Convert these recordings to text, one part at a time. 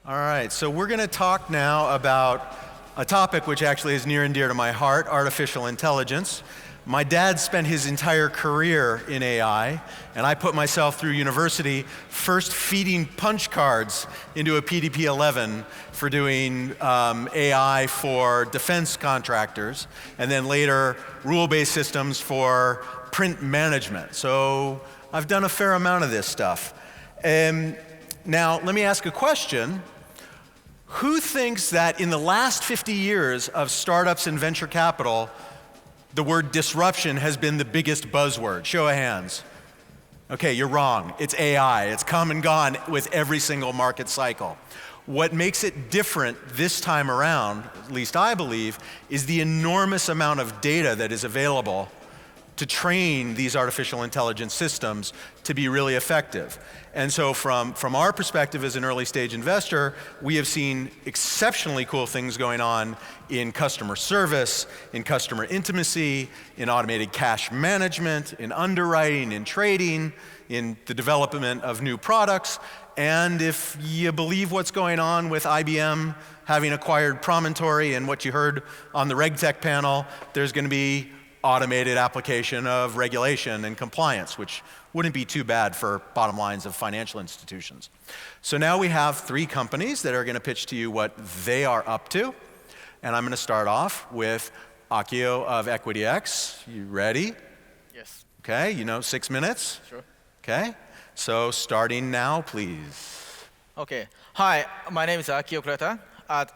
All right, so we're going to talk now about a topic which actually is near and dear to my heart, artificial intelligence. My dad spent his entire career in AI, and I put myself through university first feeding punch cards into a PDP-11 for doing AI for defense contractors, and then later rule-based systems for print management. So I've done a fair amount of this stuff. Now, let me ask a question. Who thinks that in the last 50 years of startups and venture capital, the word disruption has been the biggest buzzword? Show of hands. Okay, you're wrong. It's AI. It's come and gone with every single market cycle. What makes it different this time around, at least I believe, is the enormous amount of data that is available to train these artificial intelligence systems to be really effective. And so from our perspective as an early stage investor, we have seen exceptionally cool things going on in customer service, in customer intimacy, in automated cash management, in underwriting, in trading, in the development of new products. And if you believe what's going on with IBM having acquired Promontory and what you heard on the RegTech panel, there's going to be automated application of regulation and compliance, which wouldn't be too bad for bottom lines of financial institutions. So now we have 3 companies that are going to pitch to you what they are up to. And I'm going to start off with Akio of EquityX. You ready? Yes. Okay, 6 minutes? Sure. Okay, so starting now, please. Okay. Hi, my name is Akio Kurata at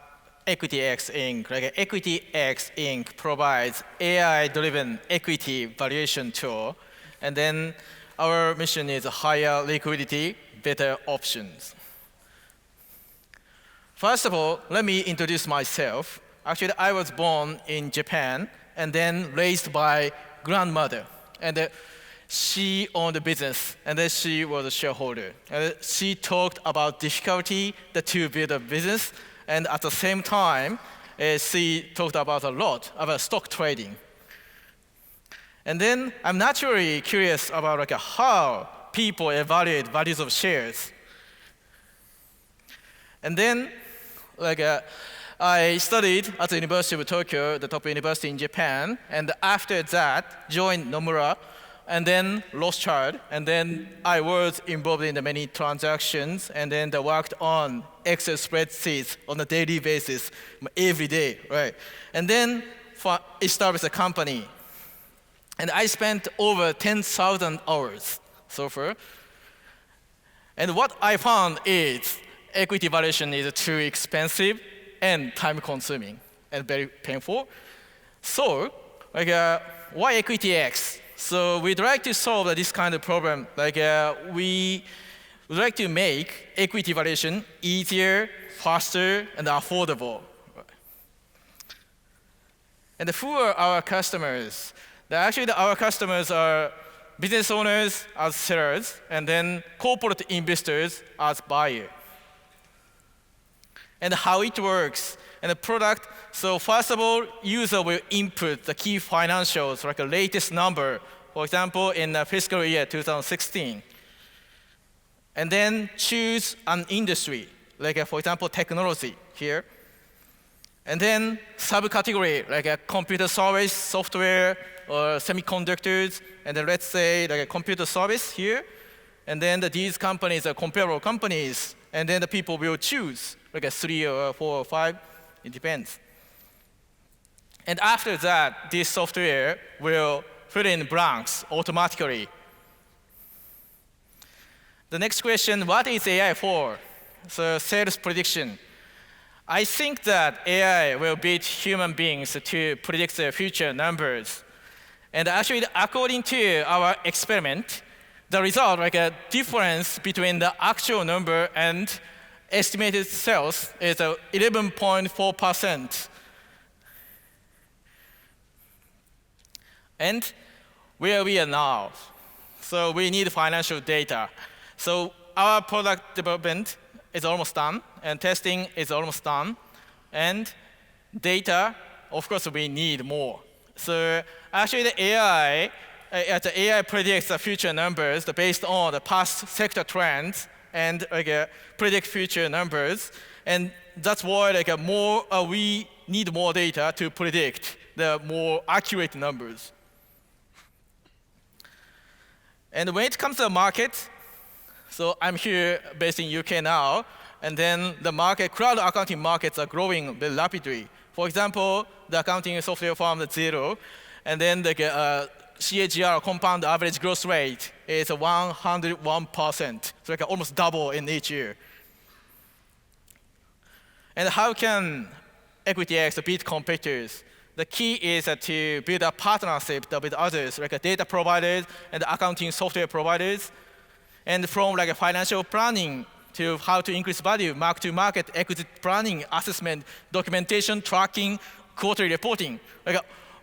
EquityX Inc. EquityX Inc. provides AI-driven equity valuation tool, and then our mission is higher liquidity, better options. First of all, let me introduce myself. Actually, I was born in Japan and then raised by grandmother, and she owned a business, and then she was a shareholder. And she talked about difficulty to build a business. And at the same time, she talked about a lot about stock trading. And then I'm naturally curious about how people evaluate values of shares. And then I studied at the University of Tokyo, the top university in Japan. And after that, joined Nomura, and then Rothschild, and then I was involved in the many transactions, and then I worked on Excel spreadsheets on a daily basis, every day, right? And then established a company. And I spent over 10,000 hours so far. And what I found is equity valuation is too expensive and time-consuming and very painful. So, why EquityX? So we'd like to solve this kind of problem. We would like to make equity valuation easier, faster, and affordable. And who are our customers? Actually, our customers are business owners as sellers, and then corporate investors as buyers. And how it works, and the product. So first of all, user will input the key financials, like a latest number, for example, in the fiscal year 2016. And then choose an industry, for example, technology here. And then subcategory, like a computer service, software, or semiconductors. And then let's say a computer service here. And then these companies are comparable companies. And then the people will choose, 3 or 4 or 5. It depends. And after that, this software will fill in blanks automatically. The next question, what is AI for? So sales prediction. I think that AI will beat human beings to predict the future numbers. And actually, according to our experiment, the result, a difference between the actual number and estimated sales is 11.4%. And where we are now, so we need financial data. So our product development is almost done, and testing is almost done. And data, of course, we need more. So actually, the AI predicts the future numbers based on the past sector trends and predict future numbers. And that's why we need more data to predict the more accurate numbers. And when it comes to the market, so I'm here based in UK now, and then the cloud accounting markets are growing very rapidly. For example, the accounting software firm Zero, and then the CAGR, compound average growth rate, is 101%. So almost double in each year. And how can EquityX beat competitors? The key is to build a partnership with others, like data providers and accounting software providers. And from financial planning to how to increase value, mark-to-market, exit planning, assessment, documentation, tracking, quarterly reporting.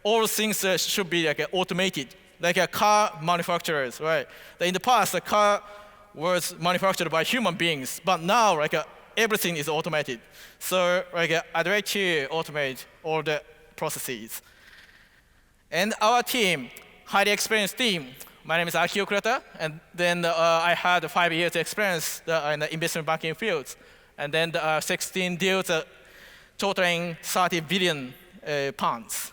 All things should be automated. Like car manufacturers, right? In the past, the car was manufactured by human beings, but now everything is automated. So I'd like to automate all the processes. And our team, highly experienced team. My name is Aki Okurata, and then I had 5 years experience in the investment banking fields, and then 16 deals totaling 30 billion pounds.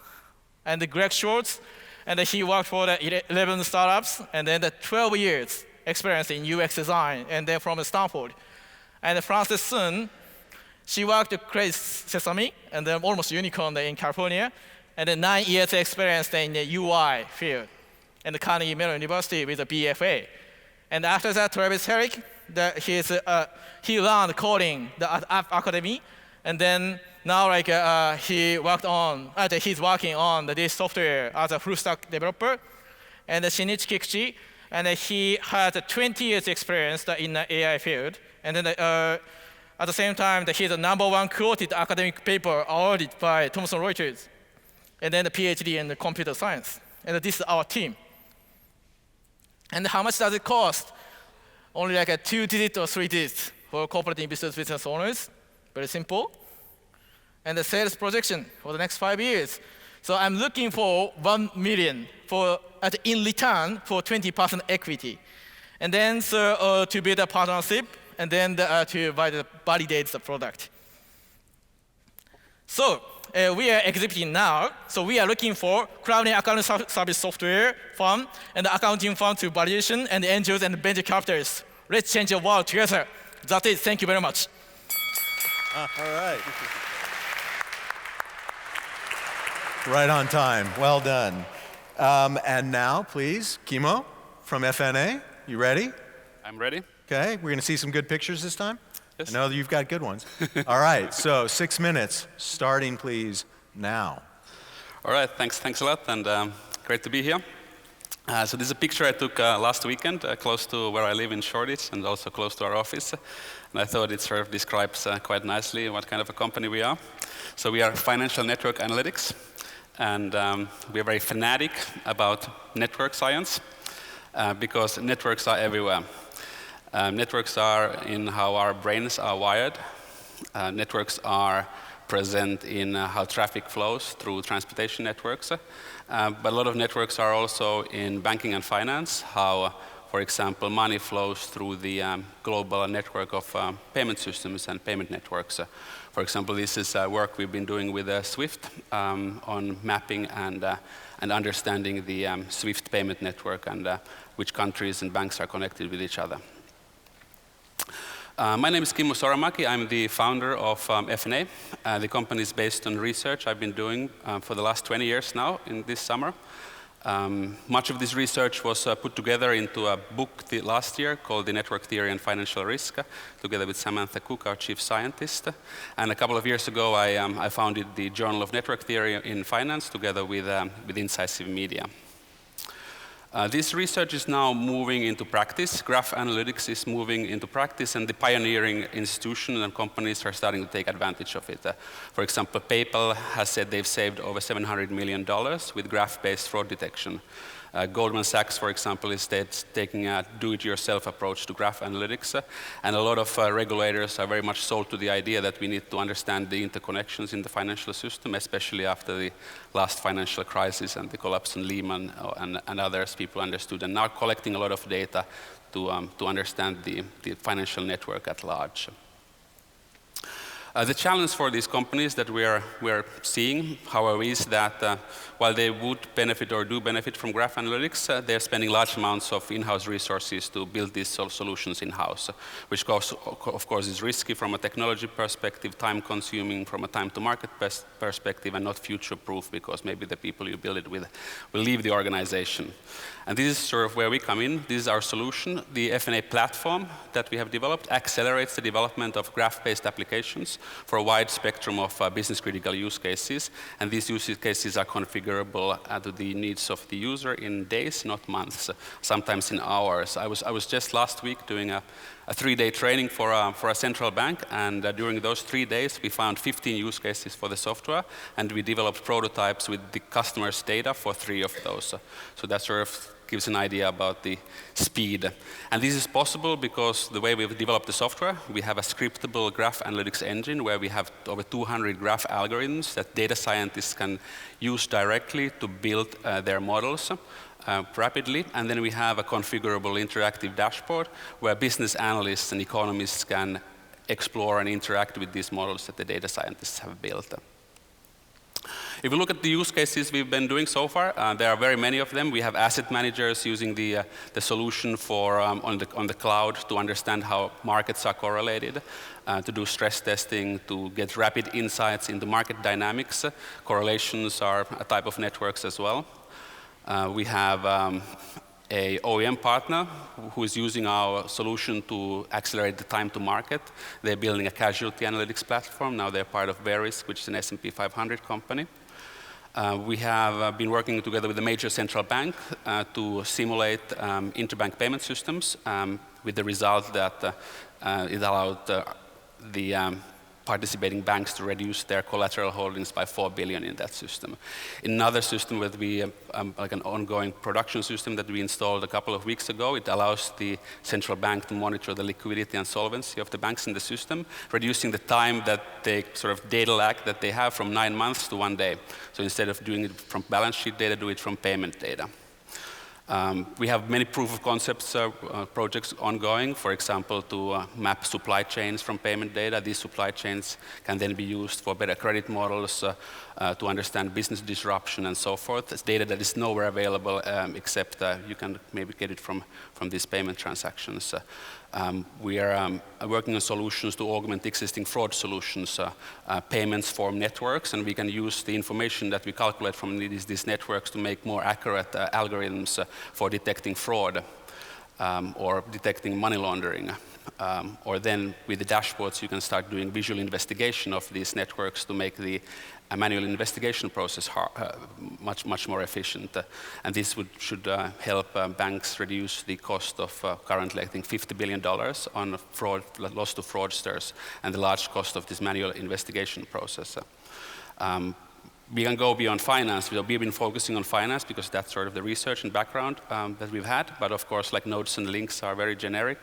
And Greg Schwartz, and he worked for the 11 startups, and then the 12 years experience in UX design, and then from Stanford. And Frances Sun, she worked at Credit Sesame, and then almost unicorn in California, and then 9 years experience in the UI field, and the Carnegie Mellon University with a BFA. And after that, Travis Herrick, he learned coding at App Academy, and then now he's working on this software as a full stack developer. And Shinichi Kikuchi, and he has 20 years experience in the AI field. And then at the same time, he's the #1 quoted academic paper awarded by Thomson Reuters. And then the PhD in computer science. And this is our team. And how much does it cost? Only 2 digits or 3 digits for corporate investors, business owners. Very simple. And the sales projection for the next 5 years. So I'm looking for 1 million in return for 20% equity. And then to build a partnership, and then to validate the product. So we are executing now. So we are looking for cloud accounting service software firm and accounting firm to valuation and angels and venture capitalists. Let's change the world together. That's it. Thank you very much. All right. Right on time. Well done. And now, please, Kimo from FNA. You ready? I'm ready. Okay. We're going to see some good pictures this time? Yes. I know that you've got good ones. All right. So 6 minutes, starting, please, now. All right. Thanks a lot, and great to be here. So this is a picture I took last weekend, close to where I live in Shoreditch, and also close to our office. And I thought it sort of describes quite nicely what kind of a company we are. So we are financial network analytics, and we are very fanatic about network science because networks are everywhere. Networks are in how our brains are wired. Networks are present in how traffic flows through transportation networks. But a lot of networks are also in banking and finance, how, for example, money flows through the global network of payment systems and payment networks. For example, this is work we've been doing with SWIFT on mapping and understanding the SWIFT payment network and which countries and banks are connected with each other. My name is Kimmo Soramäki. I'm the founder of FNA. The company is based on research I've been doing for the last 20 years now in this summer. Much of this research was put together into a book last year called The Network Theory and Financial Risk, together with Samantha Cook, our chief scientist. And a couple of years ago, I founded the Journal of Network Theory in Finance together with Incisive Media. This research is now moving into practice. Graph analytics is moving into practice, and the pioneering institutions and companies are starting to take advantage of it. For example, PayPal has said they've saved over $700 million with graph-based fraud detection. Goldman Sachs, for example, is taking a do-it-yourself approach to graph analytics, and a lot of regulators are very much sold to the idea that we need to understand the interconnections in the financial system, especially after the last financial crisis and the collapse in Lehman and others. People understood and now collecting a lot of data to understand the financial network at large. The challenge for these companies that we are seeing, however, is that while they would benefit or do benefit from graph analytics, they're spending large amounts of in-house resources to build these solutions in-house, which of course is risky from a technology perspective, time-consuming from a time-to-market perspective, and not future-proof because maybe the people you build it with will leave the organization. And this is sort of where we come in. This is our solution. The F&A platform that we have developed accelerates the development of graph-based applications for a wide spectrum of business-critical use cases. And these use cases are configurable to the needs of the user in days, not months, sometimes in hours. I was just last week doing a 3-day training for a central bank, and during those 3 days we found 15 use cases for the software, and we developed prototypes with the customer's data for 3 of those. So that sort of gives an idea about the speed. And this is possible because the way we've developed the software, we have a scriptable graph analytics engine where we have over 200 graph algorithms that data scientists can use directly to build their models rapidly. And then we have a configurable interactive dashboard where business analysts and economists can explore and interact with these models that the data scientists have built. If we look at the use cases we've been doing so far, there are very many of them. We have asset managers using the solution for on the cloud to understand how markets are correlated, to do stress testing, to get rapid insights into market dynamics. Correlations are a type of networks as well. We have a OEM partner who is using our solution to accelerate the time to market. They're building a casualty analytics platform. Now they're part of Verisk, which is an S&P 500 company. We have been working together with a major central bank to simulate interbank payment systems with the result that it allowed the participating banks to reduce their collateral holdings by 4 billion in that system. In another system with like an ongoing production system that we installed a couple of weeks ago, it allows the central bank to monitor the liquidity and solvency of the banks in the system, reducing the time that they sort of data lag that they have from 9 months to 1 day. So instead of doing it from balance sheet data, do it from payment data. We have many proof of concepts projects ongoing, for example, to map supply chains from payment data. These supply chains can then be used for better credit models, to understand business disruption and so forth. It's data that is nowhere available except you can maybe get it from these payment transactions. We are working on solutions to augment existing fraud solutions, payments for networks, and we can use the information that we calculate from these networks to make more accurate algorithms for detecting fraud or detecting money laundering. Or then with the dashboards, you can start doing visual investigation of these networks to make the manual investigation process much more efficient. And this should help banks reduce the cost of currently, I think, $50 billion on fraud, loss to fraudsters, and the large cost of this manual investigation process. We can go beyond finance. We've been focusing on finance because that's sort of the research and background that we've had. But of course, like nodes and links are very generic.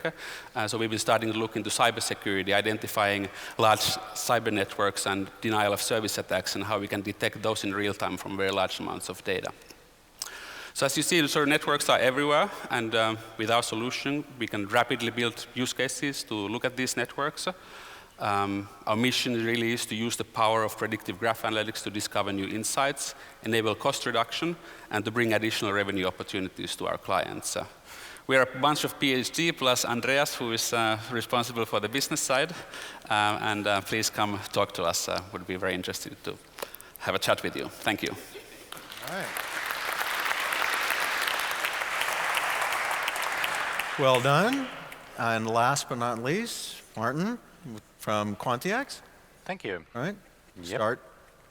So we've been starting to look into cybersecurity, identifying large cyber networks and denial of service attacks and how we can detect those in real time from very large amounts of data. So as you see, the sort of networks are everywhere. And with our solution, we can rapidly build use cases to look at these networks. Our mission really is to use the power of predictive graph analytics to discover new insights, enable cost reduction, and to bring additional revenue opportunities to our clients. We are a bunch of PhD plus Andreas, who is responsible for the business side. And please come talk to us. Would be very interested to have a chat with you. Thank you. All right. Well done. And last but not least, Martin from Quants. Thank you. All right. Yep. Start.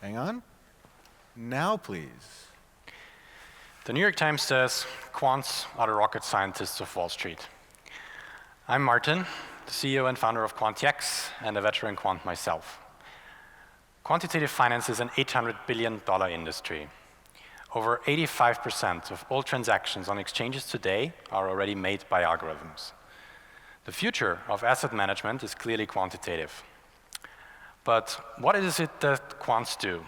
Hang on. Now, please. The New York Times says, "Quants are the rocket scientists of Wall Street." I'm Martin, the CEO and founder of Quants, and a veteran quant myself. Quantitative finance is an $800 billion industry. Over 85% of all transactions on exchanges today are already made by algorithms. The future of asset management is clearly quantitative. But what is it that quants do?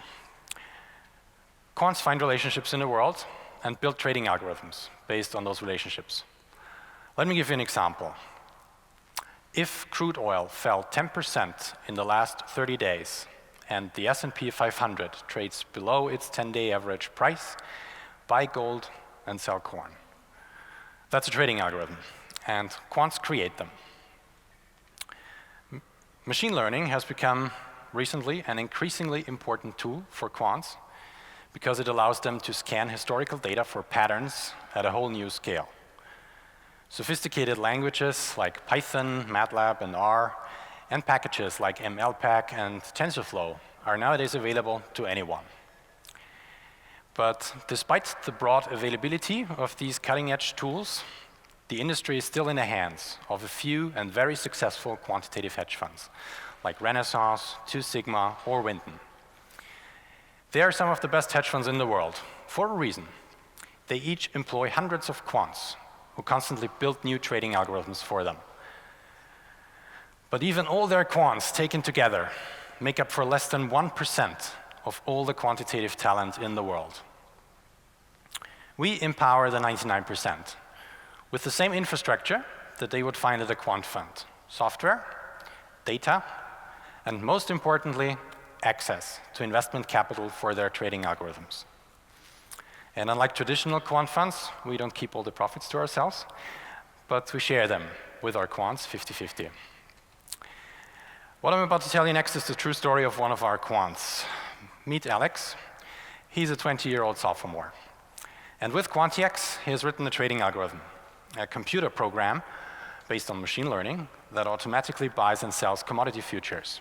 Quants find relationships in the world and build trading algorithms based on those relationships. Let me give you an example. If crude oil fell 10% in the last 30 days and the S&P 500 trades below its 10-day average price, buy gold and sell corn. That's a trading algorithm, and quants create them. Machine learning has become recently an increasingly important tool for quants because it allows them to scan historical data for patterns at a whole new scale. Sophisticated languages like Python, MATLAB, and R, and packages like MLPack and TensorFlow are nowadays available to anyone. But despite the broad availability of these cutting-edge tools, the industry is still in the hands of a few and very successful quantitative hedge funds, like Renaissance, Two Sigma, or Winton. They are some of the best hedge funds in the world, for a reason. They each employ hundreds of quants who constantly build new trading algorithms for them. But even all their quants taken together make up for less than 1% of all the quantitative talent in the world. We empower the 99% with the same infrastructure that they would find at a quant fund: software, data, and most importantly, access to investment capital for their trading algorithms. And unlike traditional quant funds, we don't keep all the profits to ourselves, but we share them with our quants 50-50. What I'm about to tell you next is the true story of one of our quants. Meet Alex. He's a 20-year-old sophomore. And with QuantX, he has written a trading algorithm, a computer program based on machine learning that automatically buys and sells commodity futures.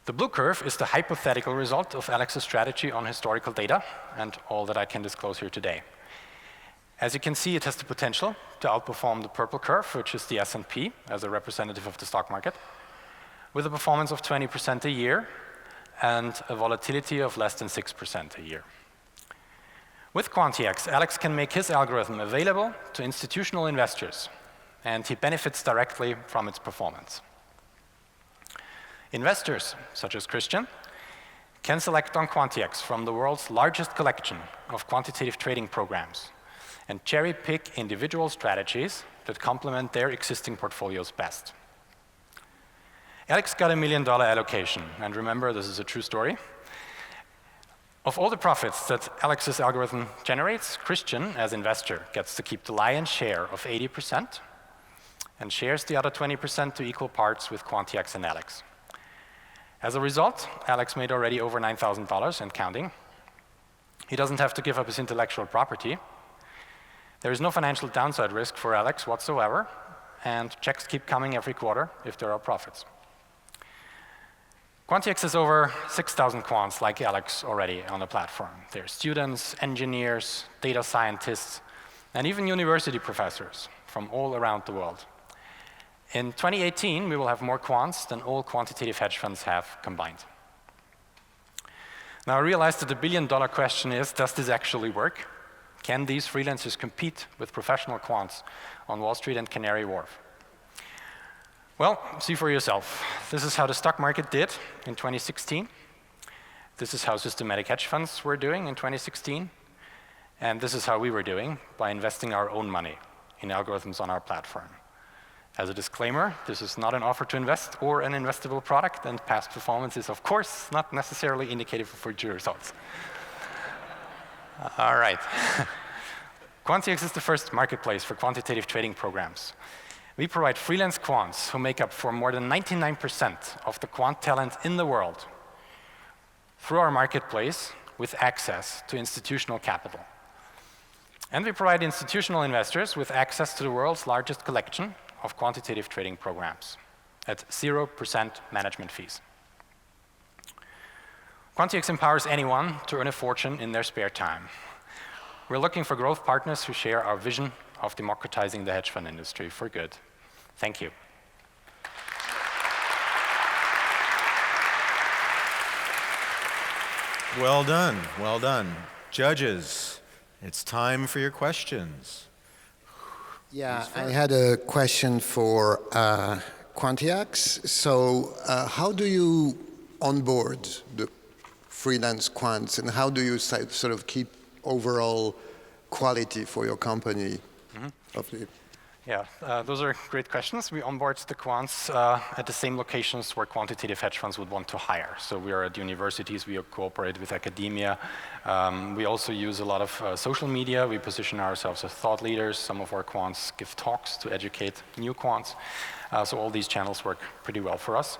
The blue curve is the hypothetical result of Alex's strategy on historical data and all that I can disclose here today. As you can see, it has the potential to outperform the purple curve, which is the S&P as a representative of the stock market, with a performance of 20% a year and a volatility of less than 6% a year. With QuantX, Alex can make his algorithm available to institutional investors, and he benefits directly from its performance. Investors, such as Christian, can select on QuantX from the world's largest collection of quantitative trading programs and cherry-pick individual strategies that complement their existing portfolios best. Alex got $1 million allocation, and remember, this is a true story. Of all the profits that Alex's algorithm generates, Christian, as investor, gets to keep the lion's share of 80% and shares the other 20% to equal parts with QuantX and Alex. As a result, Alex made already over $9,000 and counting. He doesn't have to give up his intellectual property. There is no financial downside risk for Alex whatsoever, and checks keep coming every quarter if there are profits. QuantX has over 6,000 quants like Alex already on the platform. They're students, engineers, data scientists, and even university professors from all around the world. In 2018, we will have more quants than all quantitative hedge funds have combined. Now, I realize that the billion-dollar question is, does this actually work? Can these freelancers compete with professional quants on Wall Street and Canary Wharf? Well, see for yourself. This is how the stock market did in 2016. This is how systematic hedge funds were doing in 2016. And this is how we were doing by investing our own money in algorithms on our platform. As a disclaimer, this is not an offer to invest or an investable product, and past performance is, of course, not necessarily indicative of future results. All right. QuantX is the first marketplace for quantitative trading programs. We provide freelance quants who make up for more than 99% of the quant talent in the world through our marketplace with access to institutional capital. And we provide institutional investors with access to the world's largest collection of quantitative trading programs at 0% management fees. QuantX empowers anyone to earn a fortune in their spare time. We're looking for growth partners who share our vision of democratizing the hedge fund industry for good. Thank you. Well done, well done. Judges, it's time for your questions. Yeah, I had a question for QuantX. So how do you onboard the freelance quants, and how do you sort of keep overall quality for your company? Yeah, those are great questions. We onboard the quants at the same locations where quantitative hedge funds would want to hire. So we are at universities, we cooperate with academia. We also use a lot of social media. We position ourselves as thought leaders. Some of our quants give talks to educate new quants. So all these channels work pretty well for us.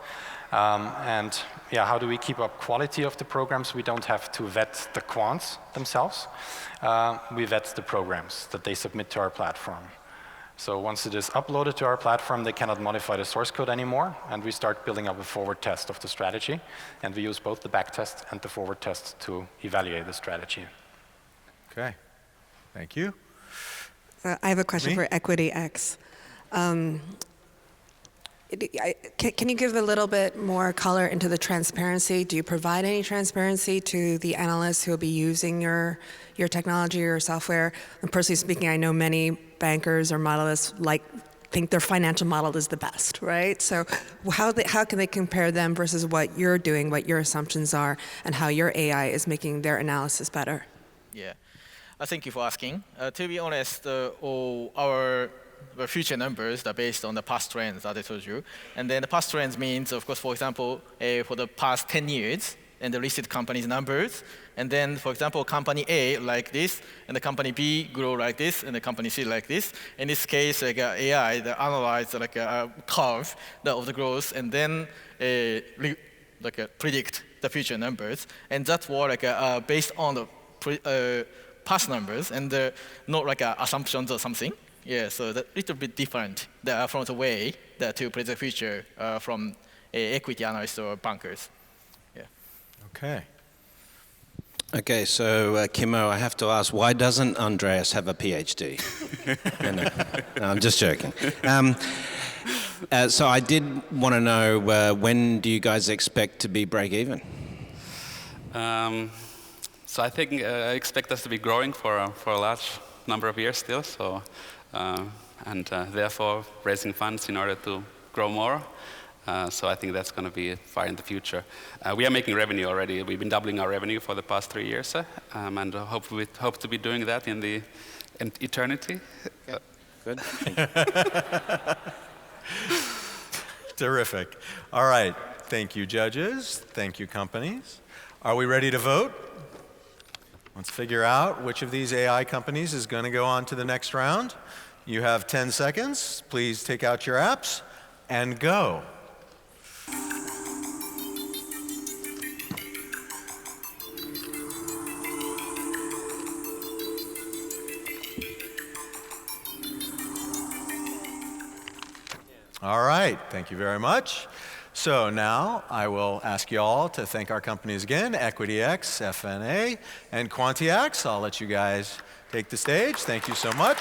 And yeah, how do we keep up quality of the programs? We don't have to vet the quants themselves. We vet the programs that they submit to our platform. So once it is uploaded to our platform, they cannot modify the source code anymore, and we start building up a forward test of the strategy. And we use both the back test and the forward test to evaluate the strategy. Okay, thank you. I have a question for EquityX. Can you give a little bit more color into the transparency? Do you provide any transparency to the analysts who will be using your technology or software? And personally speaking, I know many bankers or modelists think their financial model is the best, right? So how can they compare them versus what you're doing, what your assumptions are, and how your AI is making their analysis better? Yeah, thank you for asking. To be honest, all our future numbers are based on the past trends that I told you. And then the past trends means, of course, for example, for the past 10 years, and the listed company's numbers. And then, for example, company A like this, and the company B grow like this, and the company C like this. In this case, like AI, they analyze like a curve of the growth, and then predict the future numbers. And that's what based on the past numbers, and not like assumptions or something. Yeah, so that's a little bit different from the way to predict the future from equity analysts or bankers. Yeah. Okay. Okay, so Kimmo, I have to ask, why doesn't Andreas have a PhD? No, I'm just joking. So I did want to know, when do you guys expect to be break even? So I think I expect us to be growing for a large number of years still. So. And therefore raising funds in order to grow more. So I think that's going to be far in the future. We are making revenue already. We've been doubling our revenue for the past 3 years, and hope to be doing that in the eternity. Okay. Good. Terrific. All right. Thank you, judges. Thank you, companies. Are we ready to vote? Let's figure out which of these AI companies is going to go on to the next round. You have 10 seconds. Please take out your apps and go. All right. Thank you very much. So now I will ask you all to thank our companies again, EquityX, FNA, and Quantiax. I'll let you guys take the stage. Thank you so much.